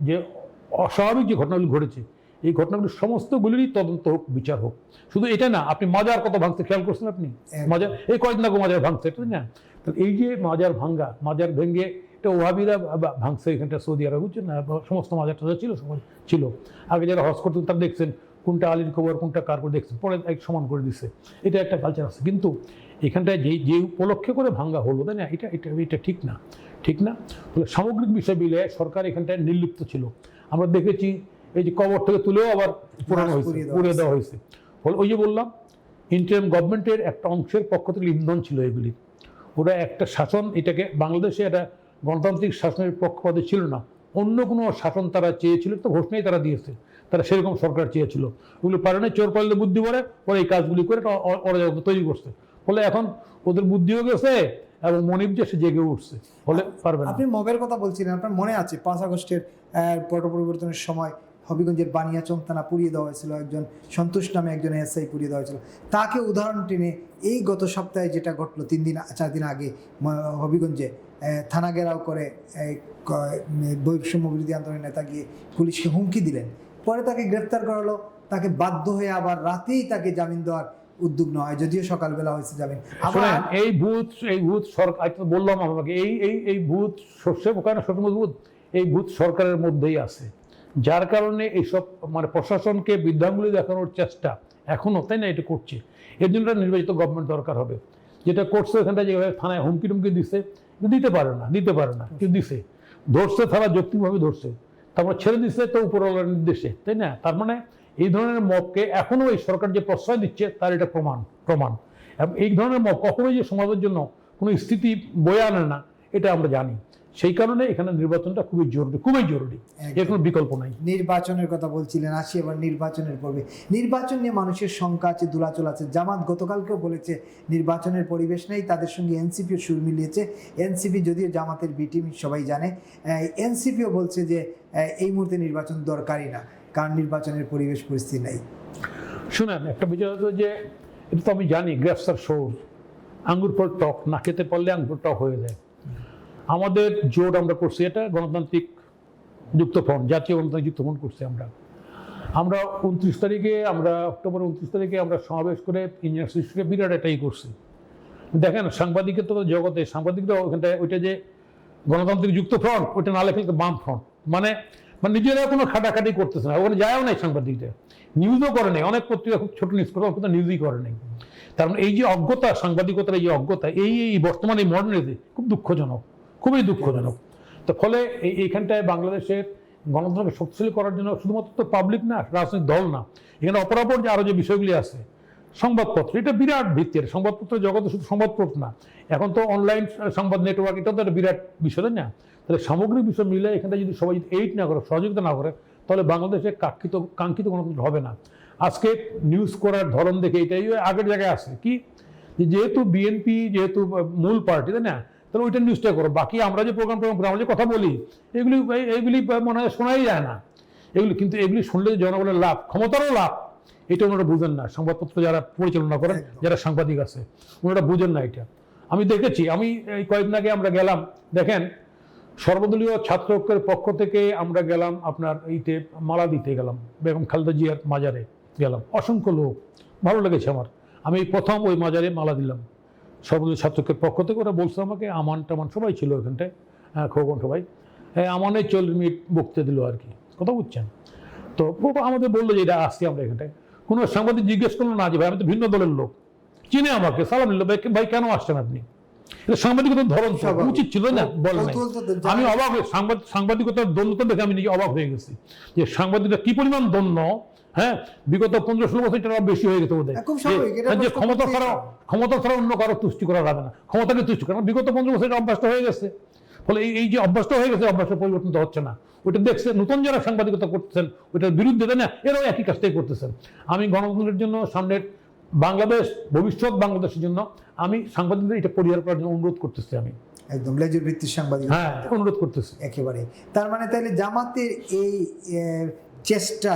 যে অস্বাভাবিক যে ঘটনাগুলি ঘটেছে, এই ঘটনাগুলি সমস্তগুলিরই তদন্ত হোক, বিচার হোক। শুধু এটা না, আপনি মাজার কত ভাঙতে খেয়াল করছেন আপনি? মাজার এই কয়েকদিন আগে মাজার ভাঙছে, তাই না? তো এই যে মাজার ভেঙে এটা ওহাবিরা ভাঙছে এখানটা সৌদি আরব, বুঝছেন না? সমস্ত মাজার টাজার ছিল আগে যারা হজ করতেন তারা দেখছেন কোনটা আলীর খবর কোনটা কার করে দেখছেন, পরে এক সমান করে দিচ্ছে। এটা একটা কালচার আছে, কিন্তু এখানটায় যে উপলক্ষে করে ভাঙ্গা হলো, তাই না? এটা ঠিক না। ফলে সামগ্রিক বিষয় মিলে সরকার এখানটায় নির্লিপ্ত ছিল। আমরা দেখেছি এই যে কবর থেকে তুলেও আবার পুড়িয়ে দেওয়া হয়েছে। ফলে ওই যে বললাম, ইন্টারিম গভর্নমেন্টের একটা অংশের পক্ষ থেকে ইন্ধন ছিল এগুলি। ওরা একটা শাসন, এটাকে বাংলাদেশে একটা গণতান্ত্রিক শাসনের পক্ষপাতে ছিল না, অন্য কোনো শাসন তারা চেয়েছিল, তো ঘোষণাই তারা দিয়েছে, তারা সেরকম সরকার চেয়েছিল। ওগুলো পারে না, চোর পারলে বুদ্ধি পড়ে, ওরা এই কাজগুলি করে ওরা তৈরি করছে। ফলে এখন ওদের বুদ্ধিও গেছে এবং মনিব যে সে জেগে উঠছে, ফলে পারবে না। আপনি মবের কথা বলছিলেন, আপনার মনে আছে 5 আগস্টের পট পরিবর্তনের সময় হবিগঞ্জের বানিয়াচং থানা পুড়িয়ে দেওয়া হয়েছিল, একজন সন্তোষ নামে একজন এসআই পুড়িয়ে দেওয়া হয়েছিল। তাকে উদাহরণ টেনে এই গত সপ্তাহে যেটা ঘটলো 4 দিন আগে হবিগঞ্জে থানা ঘেরাও করে বৈষম্য বিরোধী আন্দোলনের নেতা গিয়ে পুলিশকে হুমকি দিলেন, পরে তাকে গ্রেফতার করা হলো। তাকে বাধ্য হয়ে আবার রাতেই তাকে জামিন দেওয়ার উদ্যোগ নেওয়া হয়, যদিও সকালবেলা হয়েছে জামিন। এই ভূত সরকার বললাম আমাকে, এই ভূত শস্যে ওখানে ছোট মজবুত, এই ভূত সরকারের মধ্যেই আছে, যার কারণে এইসব মানে প্রশাসনকে বৃদ্ধাঙ্গুলি দেখানোর চেষ্টা এখনো, তাই না, এটা করছে। এর জন্য নির্বাচিত গভর্নমেন্ট দরকার হবে। যেটা করছে এখানটা যেভাবে থানায় হুমকি টুমকি দিতে পারে না, কিন্তু দিছে, ধরছে, তারা যৌক্তিকভাবে ধরছে, তারপর ছেড়ে দিচ্ছে তো উপরওয়ালার নির্দেশে, তাই না? তার মানে এই ধরনের মবকে এখনো এই সরকার যে প্রশ্রয় দিচ্ছে তার এটা প্রমাণ। এবং এই ধরনের মব কখনোই যে সমাজের জন্য কোনো স্থিতি বয়ে আনে না, এটা আমরা জানি। সেই কারণে এখানে নির্বাচনটা খুবই জরুরি, এর কোনো বিকল্প নাই। নির্বাচনের কথা বলছিলেন, আসি এবার নির্বাচনের পর্বে। নির্বাচন নিয়ে মানুষের শঙ্কা আছে, দোলাচল আছে। জামাত গতকালকেও বলেছে নির্বাচনের পরিবেশ নেই, তাদের সঙ্গে এনসিপিও সুর মিলিয়েছে। এনসিপি যদিও জামাতের বি টিম, সবাই জানে। এনসিপিও বলছে যে এই মুহূর্তে নির্বাচন দরকারই না, কারণ নির্বাচনের পরিবেশ পরিস্থিতি নেই। শুনেন, একটা বিষয় হতো যে এটা তো আমি জানি, গ্রেফসার সৌর, আঙ্গুর ফল টক, না খেতে পারলে আঙ্গুর টক হয়ে যায়। আমাদের জোট আমরা করছি, এটা গণতান্ত্রিক যুক্তফ্রন্ট, জাতীয় গণতান্ত্রিক যুক্তফ্রন্ট করছি আমরা 29 তারিখে, অক্টোবর 29 তারিখে আমরা সমাবেশ করে ইঞ্জিনিয়ার শিশুকে বিরাট এটাই করছি। দেখেন, সাংবাদিকের তো জগতে সাংবাদিকরা ওখানটায় ওইটা যে গণতান্ত্রিক যুক্তফ্রন্ট, ওইটা না লেখে বাম ফ্রন্ট, মানে নিজেরা কোনো খাটাখাটি করতেছে না, ওখানে যায়ও নাই সাংবাদিকরা, নিউজও করে নেই। অনেক পত্রিকা খুব ছোট নিউজ করে, কিন্তু নিউজই করে নেই। তার মানে এই যে অজ্ঞতা, সাংবাদিকতার এই যে অজ্ঞতা, এই বর্তমানে এই মডার্ন এজে খুবই দুঃখজনক। তো ফলে এইখানটায় বাংলাদেশের গণতন্ত্রকে শক্তিশালী করার জন্য শুধুমাত্র তো পাবলিক না, রাজনৈতিক দল না, এখানে অপরাপর যে আরো যে বিষয়গুলি আছে, সংবাদপত্র, এটা বিরাট ভিত্তির। সংবাদপত্র জগতে শুধু সংবাদপত্র না, এখন তো অনলাইন সংবাদ নেটওয়ার্ক, এটাও তো একটা বিরাট বিষয়, তাই না? তাহলে সামগ্রিক বিষয় মিলে এখানটা যদি সবাই যদি এইড না করে, সহযোগিতা না করে, তাহলে বাংলাদেশে কাঙ্ক্ষিত গণতন্ত্র হবে না। আজকে নিউজ করার ধরন দেখে এটাই আগের জায়গায় আছে কি, যেহেতু বিএনপি যেহেতু মূল পার্টি, তাই না, তাহলে ওইটা নিউজটা করো। বাকি আমরা যে প্রোগ্রাম আমরা যে কথা বলি, এগুলি মনে হয় শোনাই যায় না। কিন্তু এগুলি শুনলে জনগণের লাভ, ক্ষমতারও লাভ, এটা ওনারা বুঝেন না। সংবাদপত্র যারা পরিচালনা করেন, যারা সাংবাদিক আছে, ওনারা বুঝেন না এটা। আমি দেখেছি, এই কয়েকদিন আগে আমরা গেলাম, দেখেন সর্বদলীয় ছাত্র ঐক্যের পক্ষ থেকে আমরা গেলাম আপনার এইতে মালা দিতে গেলাম, বেগম খালেদা জিয়ার মাজারে গেলাম, অসংখ্য লোক, ভালো লেগেছে আমার। আমি প্রথম ওই মাজারে মালা দিলাম সর্বদলীয় ছাত্র ঐক্যের পক্ষ থেকে। ওরা বলছে আমাকে, আমান টামান সবাই ছিল ওখানটায়, খোকন সবাই, আমানে 40 মিনিট বক্তৃতা দিল আর কি, কথা বুঝছেন তো। আমাদের বললো যে এটা আসছি আমরা এখানটায়। কোনো সাংবাদিক জিজ্ঞেস করলো না যে ভাই আমি তো ভিন্ন দলের লোক, চিনে আমাকে, সালাম নিল, ভাই কেন আসছেন আপনি? এটা সাংবাদিকতার ধরন তো, উচিত ছিল না, বলেন নাই। আমি অবাক হয়ে সাংবাদিকতার দ্বন্দ্বতা দেখে আমি নিজে অবাক হয়ে গেছি যে সাংবাদিকতা কি পরিমাণ দ্বন্দ্ব। হ্যাঁ, বিগত 15-16 বছর এটা বেশি হয়ে গেছে ওদের, যে ক্ষমতা ছাড়া অন্য কারো তুষ্টি করা যাবে না, ক্ষমতাকে তুষ্টি করা। বিগত 15 বছর অভ্যাসটা হয়ে গেছে। ফলে এই যে অভ্যাসটা হয়ে গেছে, অভ্যাসের পরিবর্তন তো হচ্ছে না। ওইটা দেখছে নতুন যারা সাংবাদিকতা করতেছেন ওইটার বিরুদ্ধে, তাই না, এরাও একই কাজটাই করতেছেন। আমি গণতন্ত্রের জন্য, সামনের বাংলাদেশ, ভবিষ্যৎ বাংলাদেশের জন্য আমি সাংবাদিকদের এটা পরিহার করার জন্য অনুরোধ করতেছি। আমি একদম লেজুর ভিত্তিক সাংবাদিক, হ্যাঁ, অনুরোধ করতেছি একেবারে। তার মানে তাহলে জামাতের এই চেষ্টা,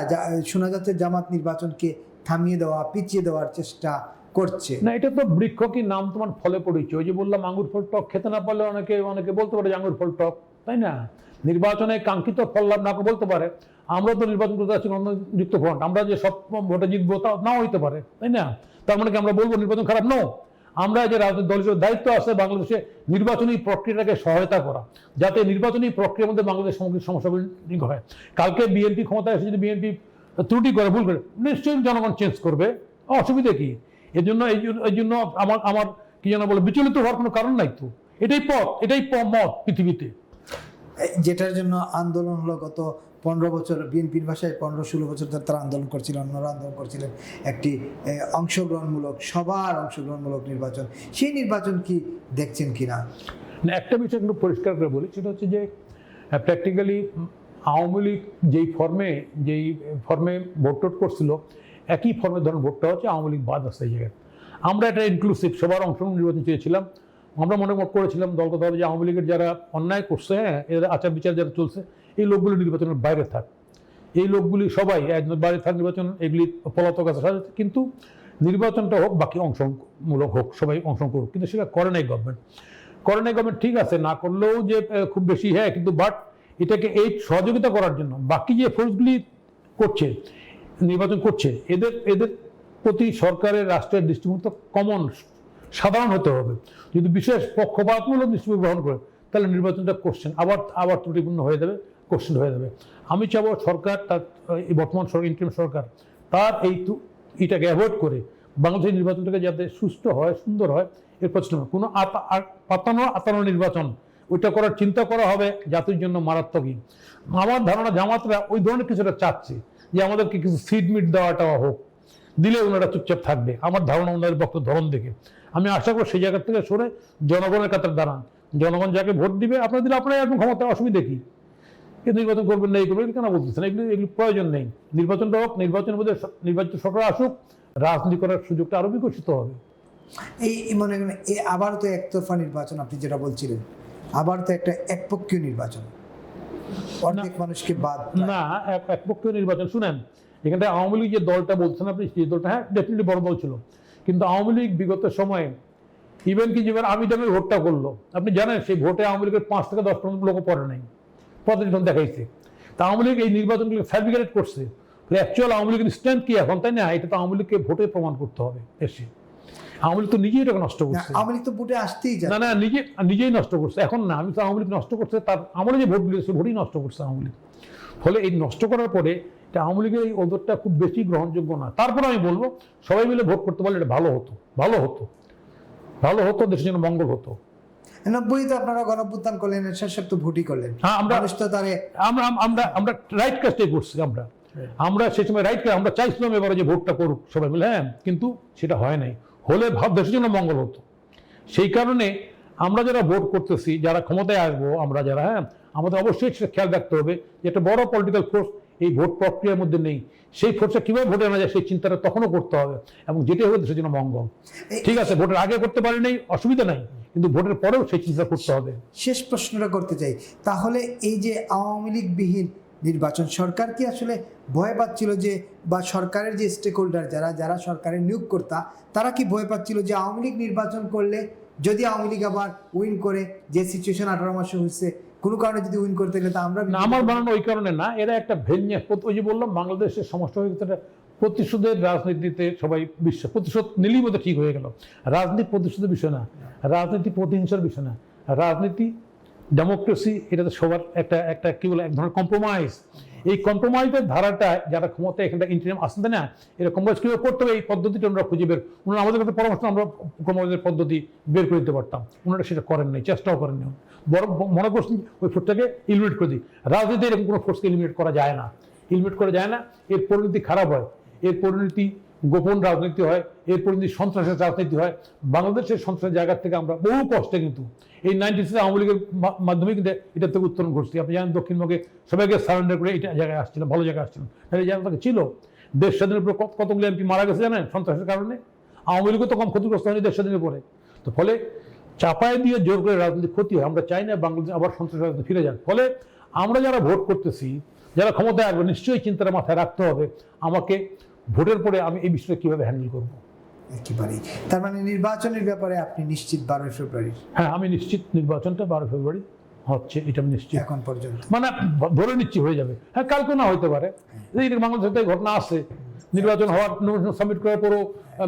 শোনা যাচ্ছে জামাত নির্বাচনকে থামিয়ে দেওয়া, পিছিয়ে দেওয়ার চেষ্টা করছে না। এটা তো বৃক্ষ কি নাম তোমার ফলে পড়েছে। ওই যে বললাম আঙ্গুর ফল টক খেতে না পারলে অনেকে বলতে পারে যে আঙ্গুর ফল টক, তাই না? নির্বাচনে কাঙ্ক্ষিত ফল লাভ না বলতে পারে। আমরা তো নির্বাচন করতে যাচ্ছি যুক্ত ফ্রন্ট, আমরা যে সব ভোটে জিতবো তা নাও হইতে পারে, তাই না? তার মানে কি আমরা বলবো নির্বাচন খারাপ? নো। আমরা যে রাজনৈতিক দলের দায়িত্ব আছে বাংলাদেশে নির্বাচনী প্রক্রিয়াটাকে সহায়তা করা, যাতে নির্বাচনী প্রক্রিয়ার মধ্যে বাংলাদেশ সামগ্রিক সমস্যাগুলি হয়। কালকে বিএনপি ক্ষমতায় এসে যদি বিএনপি ত্রুটি করে, ভুল করে, নিশ্চয়ই জনগণ চেঞ্জ করবে, অসুবিধা কি? এই জন্য আমার কি যেন বলে, বিচলিত হওয়ার কোনো কারণ নাই তো। এটাই পথ, এটাই মত পৃথিবীতে। যেটার জন্য আন্দোলন হলো গত 15 বছর, বিএনপির ভাষায় 15-16 বছর ধরে তারা আন্দোলন করছিলেন, অন্যরা আন্দোলন করছিলেন, একটি অংশগ্রহণমূলক, সবার অংশগ্রহণমূলক নির্বাচন। সেই নির্বাচন কি দেখছেন কিনা? একটা বিষয় একটু পরিষ্কার করে বলি, সেটা হচ্ছে যে প্র্যাকটিক্যালি আওয়ামী লীগ যেই ফর্মে ভোট টোট করছিল, একই ফর্মে ধরুন ভোটটা হচ্ছে, আওয়ামী লীগ বাদ আছে এই জায়গায়। আমরা এটা ইনক্লুসিভ, সবার অংশগ্রহণ নির্বাচন চেয়েছিলাম। আমরা মনে করেছিলাম দলগতভাবে যে আওয়ামী লীগের যারা অন্যায় করছে, হ্যাঁ, এদের আচার বিচার যারা চলছে, এই লোকগুলি নির্বাচনের বাইরে থাক। এই লোকগুলি সবাই বাইরে থাক, নির্বাচন এগুলি পলাতক আছে। কিন্তু নির্বাচনটা হোক, বাকি অংশমূলক হোক, সবাই অংশগ্রহণ করুক। কিন্তু সেটা করে নাই গভর্নমেন্ট। ঠিক আছে, না করলেও যে খুব বেশি, হ্যাঁ, কিন্তু বাট এটাকে এই সহযোগিতা করার জন্য বাকি যে ফোর্সগুলি করছে, নির্বাচন করছে, এদের প্রতি সরকারের, রাষ্ট্রের দৃষ্টিভঙ্গি কমন, সাধারণ হতে হবে। যদি বিশেষ পক্ষপাতমূলক দৃষ্টিভঙ্গি গ্রহণ করে, তাহলে নির্বাচনটা কোশ্চেন আবার ত্রুটিপূর্ণ হয়ে যাবে, কোশ্চেন হয়ে যাবে। আমি চাবো সরকার, তার এই বর্তমান ইন্টারিম সরকার, তার এইটাকে অ্যাভয়েড করে বাংলাদেশের নির্বাচনটাকে যাতে সুষ্ঠু হয়, সুন্দর হয়, এর প্রশ্ন কোনো আতানো নির্বাচন ওইটা করার চিন্তা করা হবে জাতির জন্য মারাত্মকই। আমার ধারণা জামাতরা ওই ধরনের কিছুটা চাচ্ছে, যে আমাদেরকে কিছু সিড মিট দেওয়াটা হোক, দিলে ওনারা চুপচাপ থাকবে। আমার ধারণা ওনাদের বক্তব্য ধরন দেখে আমি আশা করি সেই জায়গা থেকে সরে জনগণের কাতার দাঁড়ান। জনগণ যাকে ভোট দিবে, আপনারা দিলে আপনারা এখন ক্ষমতা, অসুবিধা কি? কিন্তু নির্বাচন করবেন না, এই করবেন কেন বলতেছেন? এগুলি প্রয়োজন নেই। নির্বাচনটা হোক, নির্বাচনের মধ্যে নির্বাচিত সরকার আসুক, রাজনীতি করার সুযোগটা আরো বিকশিত হবে। এই মনে করেন আবার তো একতরফা নির্বাচন, আপনি যেটা বলছিলেন, আবার তো একটা একপক্ষীয় নির্বাচন, অনেক মানুষকে বাদ না। একপক্ষীয় নির্বাচন শুনেন, এখানটা আওয়ামী লীগ যে দলটা বলছেন আপনি, সেই দলটা হ্যাঁ ডেফিনেটলি বড় দল ছিল, কিন্তু আওয়ামী লীগ বিগত সময়ে ইভেন কি যেবার আমি দামে ভোটটা করলো, আপনি জানেন সেই ভোটে আওয়ামী লীগের 5 থেকে 10% লোক পড়ে নাই, প্রতিনিধন দেখাইছে। তা আওয়ামী লীগ এই নির্বাচনগুলো ফ্যাব্রিকেট করছে। অ্যাকচুয়াল আওয়ামী লীগের স্ট্যান্ড কি এখন, তাই না? এটা তো আওয়ামী লীগকে ভোটে প্রমাণ করতে হবে এসে। আওয়ামী লীগ তো নিজেই এটাকে নষ্ট করছে। আওয়ামী লীগ তো ভোটে আসতেই যায় না, নিজেই নষ্ট করছে। এখন না, আমি তো আওয়ামী লীগ নষ্ট করছে, তার আমলে যে ভোট দিয়েছে ভোটই নষ্ট করছে আওয়ামী লীগ। ফলে এই নষ্ট করার পরে আওয়ামী লীগের এই ওদেরটা খুব বেশি গ্রহণযোগ্য না। তারপরে আমি বলবো সবাই মিলে ভোট করতে পারলে এটা ভালো হতো, দেশের জন্য মঙ্গল হতো। 90 তো আপনারা গণঅভ্যুত্থান করলেন, এরশাদ তো ভোটই করলেন। হ্যাঁ, আমরা রাইট কাজটাই করছি। আমরা সেই সময় রাইট, আমরা চাইছিলাম এবারে যে ভোটটা করুক সবাই মিলে, হ্যাঁ, কিন্তু সেটা হয় নাই। হলে দেশের জন্য মঙ্গল হতো। সেই কারণে আমরা যারা ভোট করতেছি, যারা ক্ষমতায় আসবো, আমরা যারা, হ্যাঁ, আমাদের অবশ্যই সেটা খেয়াল রাখতে হবে যে একটা বড় পলিটিক্যাল ফোর্স এই ভোট প্রক্রিয়ার মধ্যে নেই। সেই ফোর্সটা কিভাবে ভোটে আনা যায় সেই চিন্তাটা তখনও করতে হবে, এবং যেটাই হবে দেশের জন্য মঙ্গল। ঠিক আছে, ভোটের আগে করতে পারি নাই, অসুবিধা নাই, কিন্তু ভোটের পরেও সেই চিন্তা করতে হবে। শেষ প্রশ্নটা করতে চাই, তাহলে এই যে আওয়ামী লীগ বিহীন নির্বাচন, সরকার কি আসলে ভয় পাচ্ছিল যে, বা সরকারের যে স্টেক হোল্ডার যারা সরকারের নিয়োগকর্তা, তারা কি ভয় পাচ্ছিল যে আওয়ামী লীগ নির্বাচন করলে যদি আওয়ামী লীগ আবার উইন করে, যে সিচুয়েশন 18 মাসে হয়েছে, কোনো কারণে যদি উইন করতে গেলে তা আমরা, আমার বানানো ওই কারণে না, এরা একটা ভেন্যা, ওই যে বললাম বাংলাদেশের সমস্যা হয়ে গেছে প্রতিশোধের রাজনীতিতে। সবাই প্রতিশোধ নিলেই বোধ ঠিক হয়ে গেল। রাজনীতি প্রতিশোধের বিষয় না, রাজনীতি প্রতিহিংসার বিষয় না, রাজনীতি ডেমোক্রেসি, এটা তো সবার একটা কি বলে, এক ধরনের কম্প্রোমাইজ। এই কম্প্রোমাইজের ধারাটা যারা ক্ষমতায় এখানটা ইন্টারিম আসতে না, এরা কম্প্রোমাইজ কীভাবে করতে হবে এই পদ্ধতিটা ওনারা খুঁজে বের, ওনারা আমাদের কাছে পরামর্শ, আমরা কম্প্রোমাইজের পদ্ধতি বের করে দিতে পারতাম, ওনারা সেটা করেন নাই, চেষ্টাও করেন নাই। বরং মনে করছেন ওই ফোর্সটাকে এলিমিনেট করে দিই। রাজনীতি এরকম কোনো ফোর্সকে এলিমিনেট করা যায় না, এলিমিনেট করা যায় না। এর পরিণতি খারাপ হয়, এর পরিণতি গোপন রাজনীতি হয়, এর পরিণতি সন্ত্রাসের রাজনীতি হয়। বাংলাদেশের সন্ত্রাসের জায়গা থেকে আমরা বহু কষ্টে কিন্তু এই 96 আওয়ামী লীগের মাধ্যমে কিন্তু এটা থেকে উত্তরণ ঘটছি। আপনি জানেন দক্ষিণবঙ্গে সবাইকে সারেন্ডার করে এটা জায়গায় আসছিলেন, ভালো জায়গায় আসছিলেন, তাহলে এই জায়গাটা ছিল। দেশ স্বাধীনের পরে কতগুলো এমপি মারা গেছে জানেন সন্ত্রাসের কারণে? আওয়ামী লীগও তো কম ক্ষতিগ্রস্ত হয়নি দেশ স্বাধীনের পরে। তো ফলে চাপায় দিয়ে জোর করে রাজনীতি ক্ষতি হয়। আমরা চাই না বাংলাদেশ আবার সন্ত্রাস রাজনীতি ফিরে যাক। ফলে আমরা যারা ভোট করতেছি, যারা ক্ষমতায় আসবে, নিশ্চয়ই চিন্তাটা মাথায় রাখতে হবে আমাকে ভোটের পরে আমি এই বিষয়টা কীভাবে হ্যান্ডেল করবো। একেবারেই। তার মানে নির্বাচনের ব্যাপারে আপনি নিশ্চিত 12 ফেব্রুয়ারি? হ্যাঁ, আমি নিশ্চিত নির্বাচনটা 12 ফেব্রুয়ারি হচ্ছে, এটা আমি নিশ্চিত এখন পর্যন্ত মানে ধরে নিচ্ছি হয়ে যাবে। হ্যাঁ, কালকে না হইতে পারে, এই বাংলাদেশে ঘটনা আছে, নির্বাচন হওয়ার সাবমিট করার পরও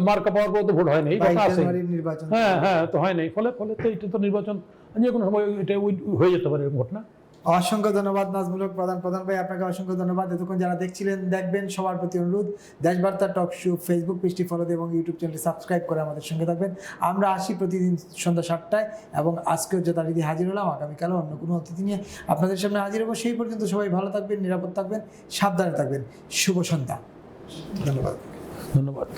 মার্কা পাওয়ার পর তো ভোট হয় নাই, ঘটনা আছে। নির্বাচন হ্যাঁ তো হয় নাই, ফলে তো এটা তো নির্বাচন যে কোনো সময় এটা হয়ে যেতে পারে এরকম ঘটনা। অসংখ্য ধন্যবাদ নাজমুল হক প্রধান ভাই, আপনাকে অসংখ্য ধন্যবাদ। এতক্ষণ যারা দেখছিলেন দেখবেন, সবার প্রতি অনুরোধ দেশবার্তা টক শো ফেসবুক পেজটি ফলো দিয়ে এবং ইউটিউব চ্যানেলটি সাবস্ক্রাইব করে আমাদের সঙ্গে থাকবেন। আমরা আসি প্রতিদিন সন্ধ্যা 7টায় এবং আজকেও যথারীতি হাজির হলাম। আগামীকালও অন্য কোনো অতিথি নিয়ে আপনাদের সামনে হাজির হবো। সেই পর্যন্ত সবাই ভালো থাকবেন, নিরাপদ থাকবেন, সাবধানে থাকবেন। শুভ সন্ধ্যা। ধন্যবাদ।